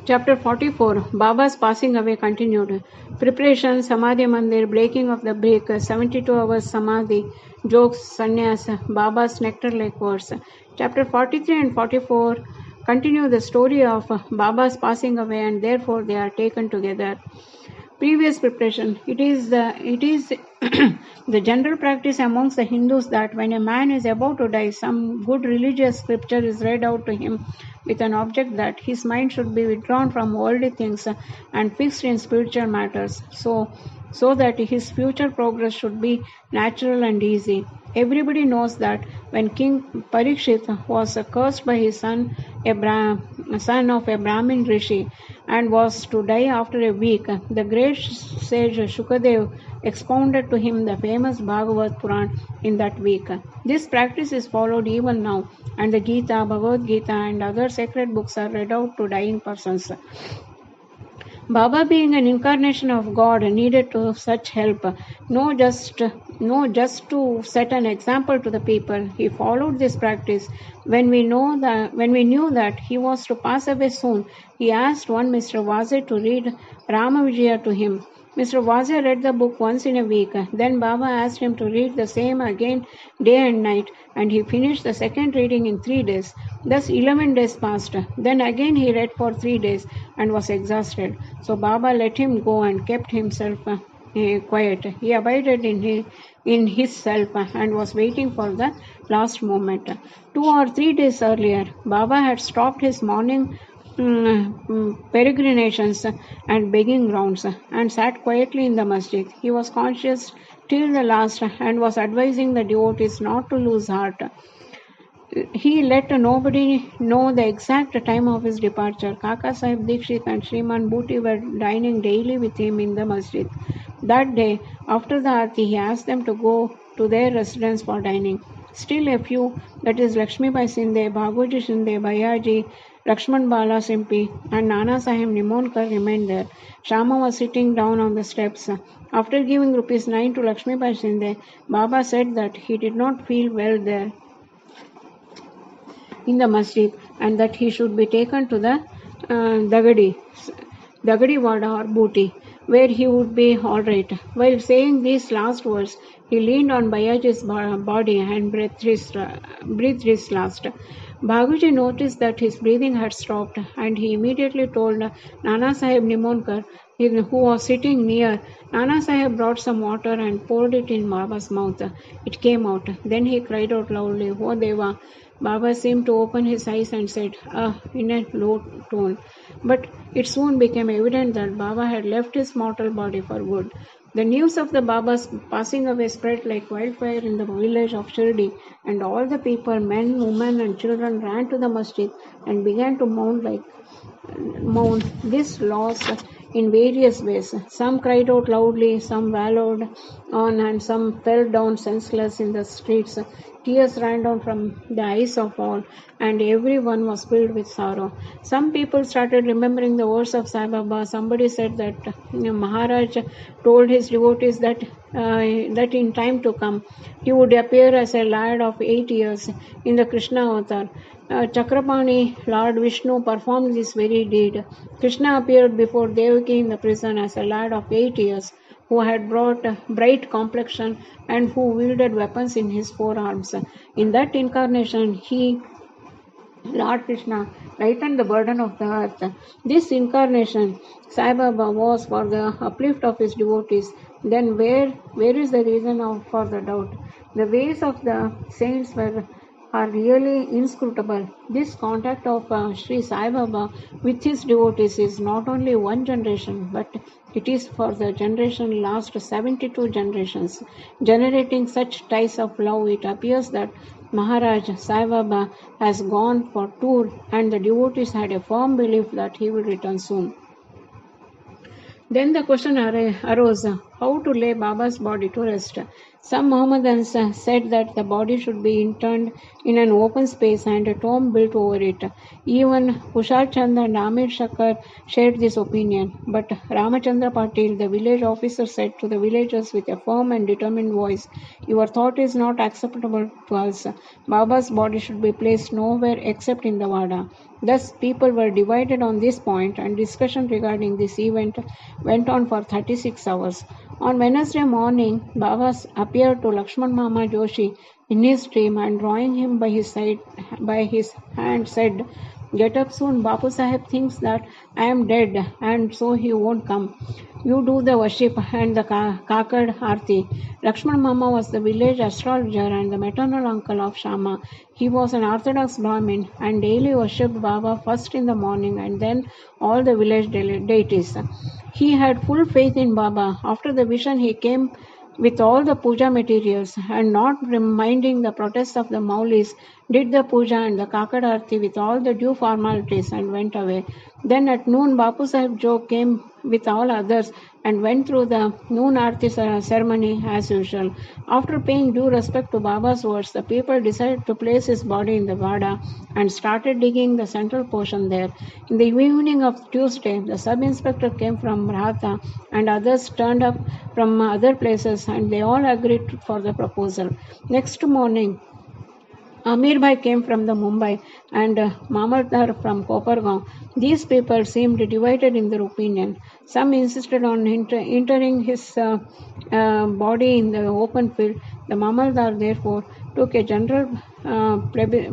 Chapter 44 Baba's passing away continued. Preparation, Samadhi Mandir, breaking of the brick, 72 hours Samadhi, jokes, sannyas, Baba's nectar like words. Chapter 43 and 44 continue the story of Baba's passing away, and therefore they are taken together. Previous preparation. It is the general practice amongst the Hindus that when a man is about to die, some good religious scripture is read out to him with an object that his mind should be withdrawn from worldly things and fixed in spiritual matters, so that his future progress should be natural and easy. Everybody knows that when King Parikshit was cursed by his son, son of a Brahmin rishi, and was to die after a week, the great sage Shukadev expounded to him the famous Bhagavad Puran in that week. This practice is followed even now, and the Gita, Bhagavad Gita, and other sacred books are read out to dying persons. Baba, being an incarnation of God, needed to such help, no just to set an example to the people. He followed this practice. When we knew that he was to pass away soon, he asked one Mr. Vazir to read Ramavijaya to him. Mr. Vazir read the book once in a week. Then Baba asked him to read the same again day and night, and he finished the second reading in 3 days. Thus 11 days passed. Then again he read for 3 days and was exhausted. So Baba let him go and kept himself quiet. He abided in his self and was waiting for the last moment. 2 or 3 days earlier, Baba had stopped his morning peregrinations and begging rounds and sat quietly in the masjid. He was conscious till the last and was advising the devotees not to lose heart. He let nobody know the exact time of his departure. Kaka Sahib Dikshit and Shriman Bhuti were dining daily with him in the masjid. That day, after the aarti, he asked them to go to their residence for dining. Still a few, that is Lakshmi Bai Sinde, Bhagoji Shinde, Bayaji, Lakshman Bala Simpi, and Nana Sahib Nimonkar remained there. Shama was sitting down on the steps. After giving ₹9 to Lakshmi Bai Shinde, Baba said that he did not feel well there in the masjid and that he should be taken to the Dagadi Wada or Booty, where he would be all right. While saying these last words, he leaned on Bayaji's body and breathed his last. Bhaguji noticed that his breathing had stopped, and he immediately told Nana Sahib Nimonkar, who was sitting near. Nana Sahib brought some water and poured it in Baba's mouth. It came out. Then he cried out loudly, "Oh Deva!" Baba seemed to open his eyes and said, in a low tone. But it soon became evident that Baba had left his mortal body for good. The news of the Baba's passing away spread like wildfire in the village of Shirdi, and all the people, men, women, and children, ran to the masjid and began to mourn this loss in various ways. Some cried out loudly, some wallowed on, and some fell down senseless in the streets. Tears ran down from the eyes of all, and everyone was filled with sorrow. Some people started remembering the words of Sai Baba. Somebody said that Maharaj told his devotees that in time to come he would appear as a lad of 8 years in the Krishna avatar. Chakrapani, Lord Vishnu, performed this very deed. Krishna appeared before Devaki in the prison as a lad of 8 years, who had brought bright complexion and who wielded weapons in his forearms. In that incarnation, he, Lord Krishna, lightened the burden of the earth. This incarnation, Sai Baba, was for the uplift of his devotees. Then where is the reason for the doubt? The ways of the saints are really inscrutable. This contact of Sri Sai Baba with his devotees is not only one generation, but it is for the generation last 72 generations. Generating such ties of love, it appears that Maharaj Sai Baba has gone for tour, and the devotees had a firm belief that he will return soon. Then the question arose, how to lay Baba's body to rest. Some Mohammedans said that the body should be interned in an open space and a tomb built over it. Even Hushar Chand and Amir Shakkar shared this opinion, but Ramachandra Patil, the village officer, said to the villagers with a firm and determined voice, "Your thought is not acceptable to us. Baba's body should be placed nowhere except in the Wada." Thus, people were divided on this point, and discussion regarding this event went on for 36 hours. On Wednesday morning, Baba appeared to Lakshman Mama Joshi in his dream and drawing him by his hand said, "Get up soon, Bapu Sahib thinks that I am dead and so he won't come. You do the worship and the Kakad Arti." Lakshman Mama was the village astrologer and the maternal uncle of Shama. He was an orthodox Brahmin and daily worshipped Baba first in the morning and then all the village deities. He had full faith in Baba. After the vision, he came with all the puja materials and not reminding the protests of the Maulis, did the puja and the Kakad Arti with all the due formalities and went away. Then at noon, Bapu Sahib Jog came with all others and went through the noon Arti ceremony as usual. After paying due respect to Baba's words, the people decided to place his body in the Vada and started digging the central portion there. In the evening of Tuesday, the sub-inspector came from Rahata and others turned up from other places and they all agreed for the proposal. Next morning, Amir Bhai came from the Mumbai and Mamadar from Kopargaon. These people seemed divided in their opinion. Some insisted on interring his body in the open field. The Mamadar therefore took a general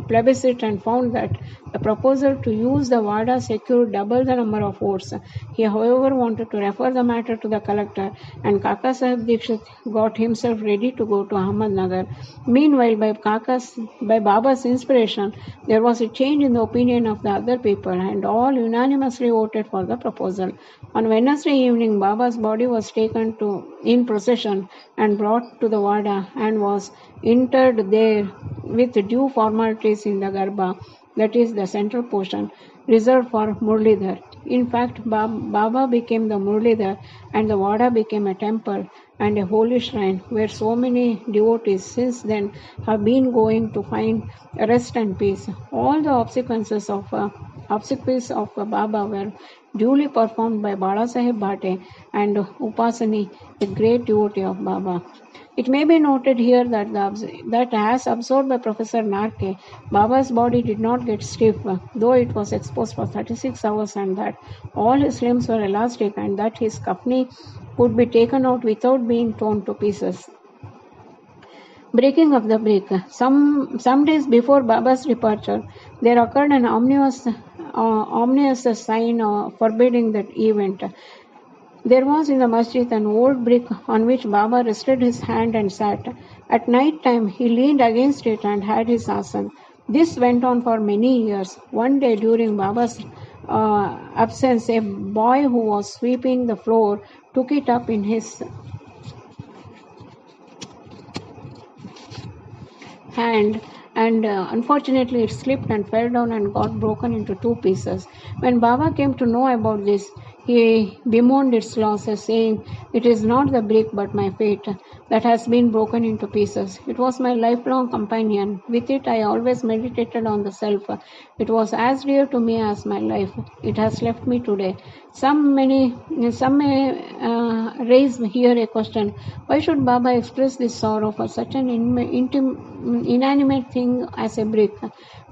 plebiscite and found that the proposal to use the Vada secured double the number of votes. He, however, wanted to refer the matter to the collector, and Kaka Sahib Dikshit got himself ready to go to Ahmednagar. Meanwhile, by Baba's inspiration, there was a change in the opinion of the other people, and all unanimously voted for the proposal. On Wednesday evening, Baba's body was taken in procession and brought to the Vada and was interred there with due formalities in the Garbha, that is the central portion, reserved for Murlidhar. In fact, Baba became the Murlidhar and the Vada became a temple and a holy shrine where so many devotees since then have been going to find rest and peace. All the obsequies of Baba were duly performed by Bala Sahib Bhate and Upasani, a great devotee of Baba. It may be noted here that as observed by Professor Narke, Baba's body did not get stiff, though it was exposed for 36 hours, and that all his limbs were elastic and that his kafni could be taken out without being torn to pieces. Breaking of the brick. Some days before Baba's departure, there occurred an ominous sign forbidding that event. There was in the masjid an old brick on which Baba rested his hand and sat. At night time, he leaned against it and had his asan. This went on for many years. One day during Baba's absence, a boy who was sweeping the floor took it up in his hand and unfortunately it slipped and fell down and got broken into two pieces. When Baba came to know about this, he bemoaned its losses, saying, "It is not the brick but my fate that has been broken into pieces. It was my lifelong companion. With it I always meditated on the self. It was as dear to me as my life. It has left me today." Some may raise here a question: why should Baba express this sorrow for such an inanimate thing as a brick?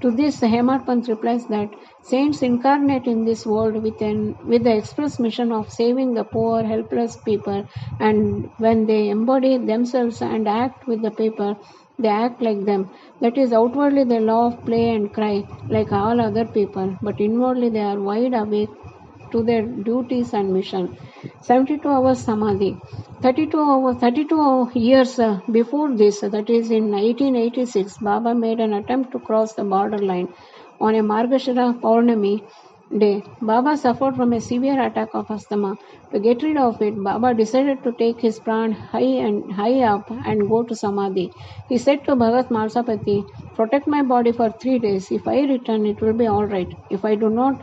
To this, Hemar Pant replies that saints incarnate in this world with the express mission of saving the poor, helpless people, and when they embody themselves and act with the people, they act like them. That is, outwardly they love, play and cry like all other people, but inwardly they are wide awake to their duties and mission. 72 hours Samadhi. 32 years before this, that is in 1886, Baba made an attempt to cross the borderline. On a Margashira Paurnami day, Baba suffered from a severe attack of asthma. To get rid of it, Baba decided to take his pran high up and go to Samadhi. He said to Bhagat Marsapati, "Protect my body for 3 days. If I return, it will be all right. If I do not,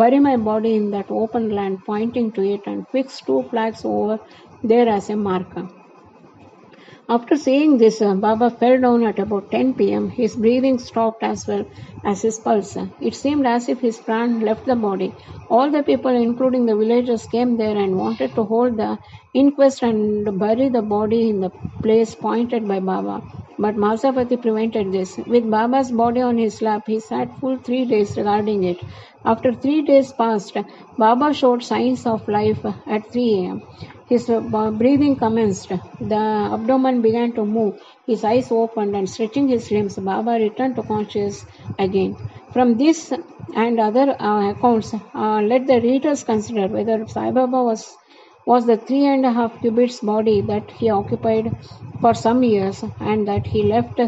bury my body in that open land," pointing to it, and fix 2 flags over there as a marker. After saying this, Baba fell down at about 10 p.m. His breathing stopped as well as his pulse. It seemed as if his pran left the body. All the people, including the villagers, came there and wanted to hold the inquest and bury the body in the place pointed by Baba. But Masapati prevented this. With Baba's body on his lap, he sat full 3 days regarding it. After 3 days passed, Baba showed signs of life at 3 a.m. His breathing commenced. The abdomen began to move. His eyes opened and stretching his limbs, Baba returned to consciousness again. From this and other accounts, let the readers consider whether Sai Baba was the 3.5 cubits body that he occupied for some years and that he left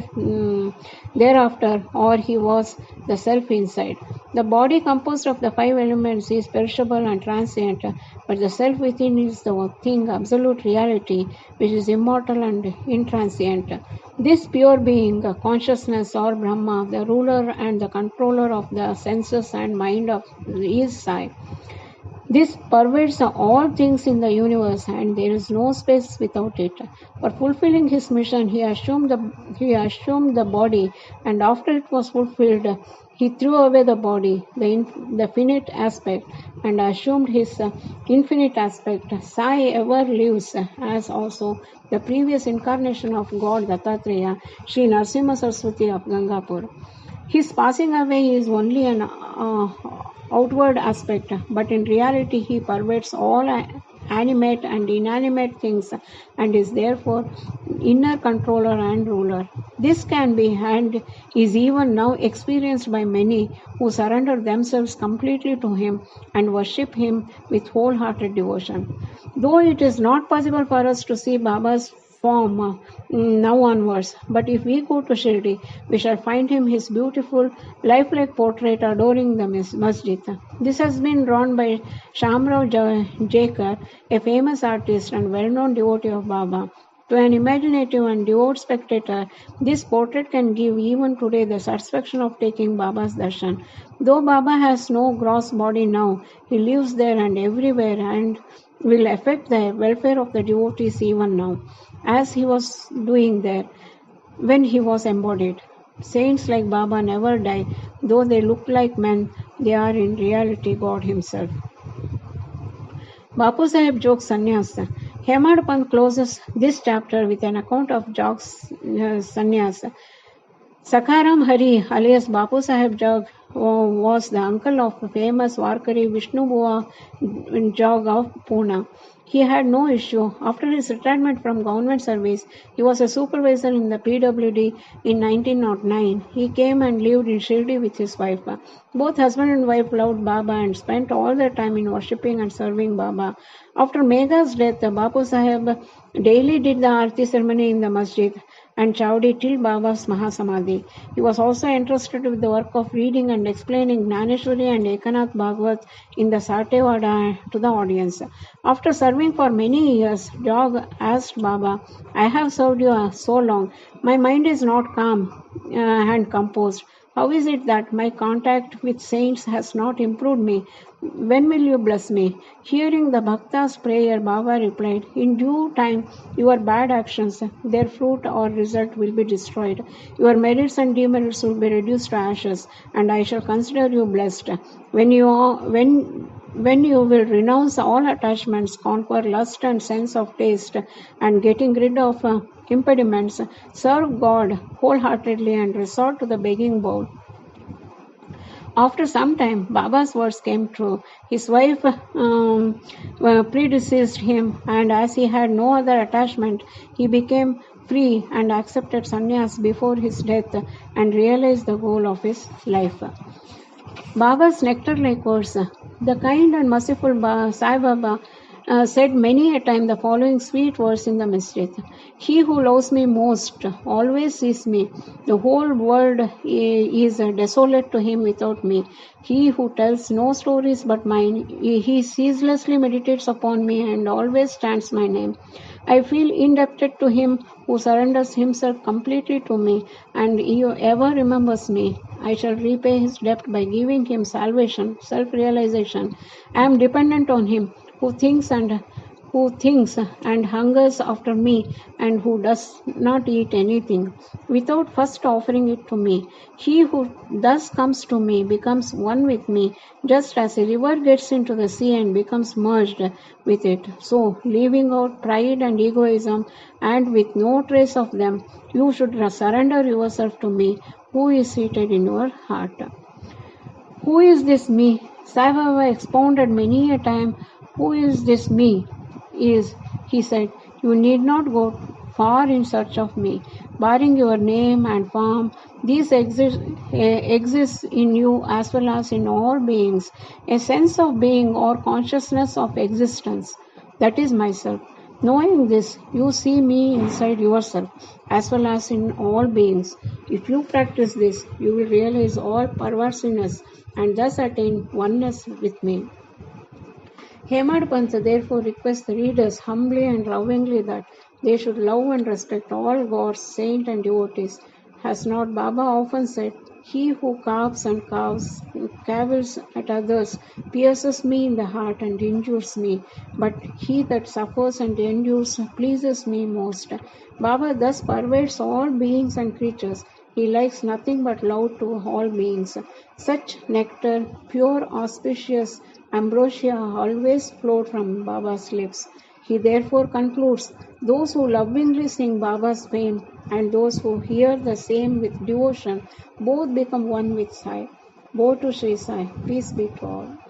thereafter, or he was the self inside. The body composed of the 5 elements is perishable and transient, but the self within is the thing, absolute reality, which is immortal and intransient. This pure being, consciousness or Brahma, the ruler and the controller of the senses and mind of is Sai. This pervades all things in the universe, and there is no space without it. For fulfilling his mission, he assumed the body, and after it was fulfilled, he threw away the body, the finite aspect, and assumed his infinite aspect. Sai ever lives, as also the previous incarnation of God Dattatreya, Sri Narasimha Saraswati of Gangapur. His passing away is only an outward aspect, but in reality he pervades all animate and inanimate things and is therefore inner controller and ruler. This can be and is even now experienced by many who surrender themselves completely to him and worship him with wholehearted devotion. Though it is not possible for us to see Baba's form now onwards, but if we go to Shirdi, we shall find him his beautiful, lifelike portrait adoring the masjid. This has been drawn by Shamrao Jakar, a famous artist and well-known devotee of Baba. To an imaginative and devout spectator, this portrait can give even today the satisfaction of taking Baba's darshan. Though Baba has no gross body now, he lives there and everywhere and will affect the welfare of the devotees even now, as he was doing there when he was embodied. Saints like Baba never die. Though they look like men, they are in reality God himself. Bapu Sahib Jog's Sannyas. Hemad Pant closes this chapter with an account of Jog's sannyas. Sakaram Hari alias Bapu Sahib Jog was the uncle of famous Warkari Vishnu Bua Jog of Pune. He had no issue. After his retirement from government service, he was a supervisor in the PWD in 1909. He came and lived in Shirdi with his wife. Both husband and wife loved Baba and spent all their time in worshipping and serving Baba. After Megha's death, Bapu Sahib daily did the Aarti ceremony in the masjid and Chowdi till Baba's Mahasamadhi. He was also entrusted with the work of reading and explaining Gnaneshwari and Ekanath Bhagavat in the Satevada to the audience. After serving for many years, Jog asked Baba, I have served you so long. My mind is not calm and composed. How is it that my contact with saints has not improved me? When will you bless me? Hearing the Bhakta's prayer, Baba replied, in due time, your bad actions, their fruit or result will be destroyed. Your merits and demerits will be reduced to ashes, and I shall consider you blessed. When you will renounce all attachments, conquer lust and sense of taste, and getting rid of impediments, serve God wholeheartedly and resort to the begging bowl. After some time, Baba's words came true. His wife predeceased him, and as he had no other attachment, he became free and accepted sannyas before his death and realized the goal of his life. Baba's nectar-like words. The kind and merciful Sai Baba said many a time the following sweet words in the masjid. He who loves me most always sees me. The whole world is desolate to him without me. He who tells no stories but mine, he ceaselessly meditates upon me and always chants my name. I feel indebted to him who surrenders himself completely to me, and he ever remembers me. I shall repay his debt by giving him salvation, self-realization. I am dependent on him who thinks and who thinks and hungers after me, and who does not eat anything without first offering it to me. He who thus comes to me becomes one with me, just as a river gets into the sea and becomes merged with it. So, leaving out pride and egoism, and with no trace of them, you should surrender yourself to me, who is seated in your heart. Who is this me? Sai expounded many a time. Who is this me? He said, you need not go far in search of me. Barring your name and form, these exist in you as well as in all beings. A sense of being or consciousness of existence. That is myself. Knowing this, you see me inside yourself as well as in all beings. If you practice this, you will realize all perverseness and thus attain oneness with me. Hemad Pant therefore requests the readers humbly and lovingly that they should love and respect all gods, saints, and devotees. Has not Baba often said, he who carves and cavils at others pierces me in the heart and injures me, but he that suffers and endures pleases me most. Baba thus pervades all beings and creatures. He likes nothing but love to all beings. Such nectar, pure, auspicious ambrosia, always flowed from Baba's lips. He therefore concludes, those who lovingly sing Baba's fame and those who hear the same with devotion, both become one with Sai. Bo to Sri Sai. Peace be to all.